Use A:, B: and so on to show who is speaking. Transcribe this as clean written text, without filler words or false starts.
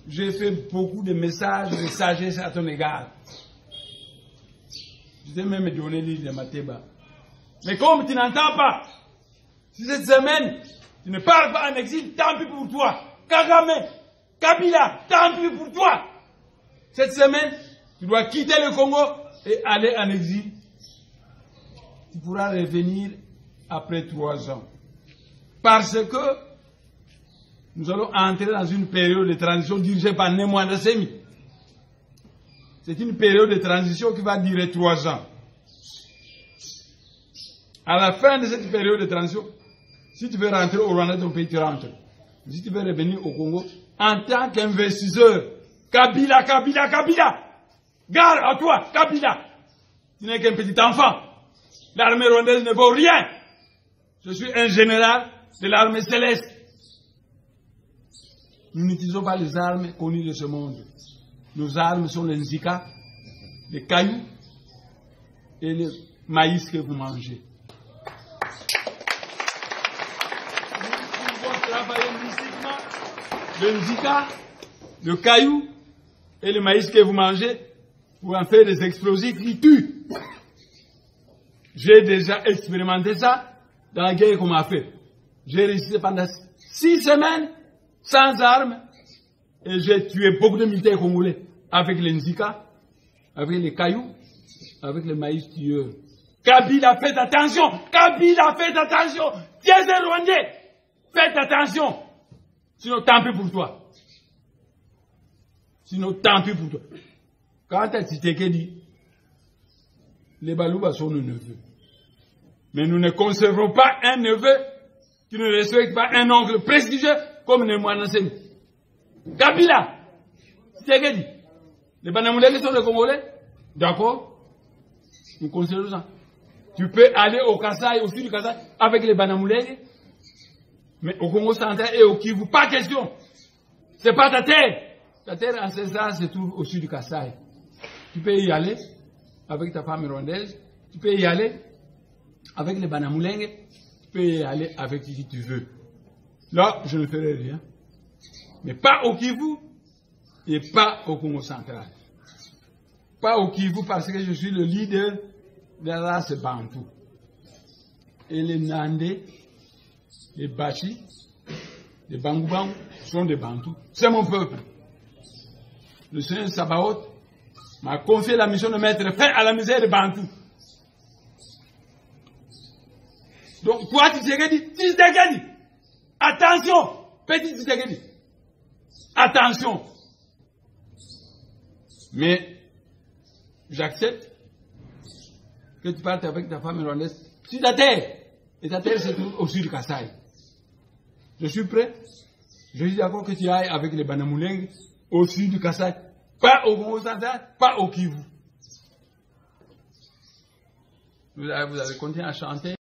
A: j'ai fait beaucoup de messages de sagesse à ton égard. Je t'ai même donné l'île de Mateba. Mais comme tu n'entends pas, si cette semaine, tu ne parles pas en exil, tant pis pour toi. Kagame, Kabila, tant pis pour toi. Cette semaine, tu dois quitter le Congo et aller en exil. Tu pourras revenir après 3 ans. Parce que nous allons entrer dans une période de transition dirigée par Nemwanda Semi. C'est une période de transition qui va durer 3 ans. À la fin de cette période de transition, si tu veux rentrer au Rwanda, ton pays, tu rentres. Si tu veux revenir au Congo, en tant qu'investisseur, Kabila, Kabila, Kabila, gare à toi, Kabila. Tu n'es qu'un petit enfant. L'armée rwandaise ne vaut rien. Je suis un général de l'armée céleste. Nous n'utilisons pas les armes connues de ce monde. Nos armes sont les nzika, les cailloux et le maïs que vous mangez. Nous pouvons travailler mystiquement le nzika, le caillou et le maïs que vous mangez pour en faire des explosifs qui tuent. J'ai déjà expérimenté ça dans la guerre qu'on m'a fait. J'ai résisté pendant 6 semaines sans armes et j'ai tué beaucoup de militaires congolais avec les nzika, avec les cailloux, avec le maïs tueur. Kabila, faites attention! Kabila, faites attention! Tiens, les Rwandais! Faites attention! Sinon, tant pis pour toi. Sinon, tant pis pour toi. Quand Tshisekedi dit, les Balouba sont nos neveux. Mais nous ne conservons pas un neveu qui ne respecte pas un oncle prestigieux comme Nemwanda Semi. Kabila, Tshisekedi, les Banamoulés sont les Congolais. D'accord? Nous conservons ça. Tu peux aller au Kasaï, au sud du Kasaï, avec les Banamoulés. Mais au Congo central et au Kivu, pas question. C'est pas ta terre. Ta terre ancestrale se trouve au sud du Kasaï. Tu peux y aller avec ta femme rwandaise. Tu peux y aller avec les Banamoulenge. Tu peux y aller avec qui tu veux. Là, je ne ferai rien. Mais pas au Kivu et pas au Congo central. Pas au Kivu parce que je suis le leader de la race Bantou. Et les Nandé, les Bachi, les Bangoubangu sont des Bantous. C'est mon peuple. Le Seigneur Sabaoth m'a confié la mission de mettre fin à la misère des Bantous. Donc, toi, Tshisekedi, attention, petit Tshisekedi, attention. Mais, j'accepte que tu partes avec ta femme rwandaise sur ta terre. Et ta terre se trouve au sud du Kasaï. Je suis prêt. Je suis d'accord que tu ailles avec les Banamoulenge au sud du Kasaï. Pas au Congo central, pas au Kivu. Vous allez continuer à chanter.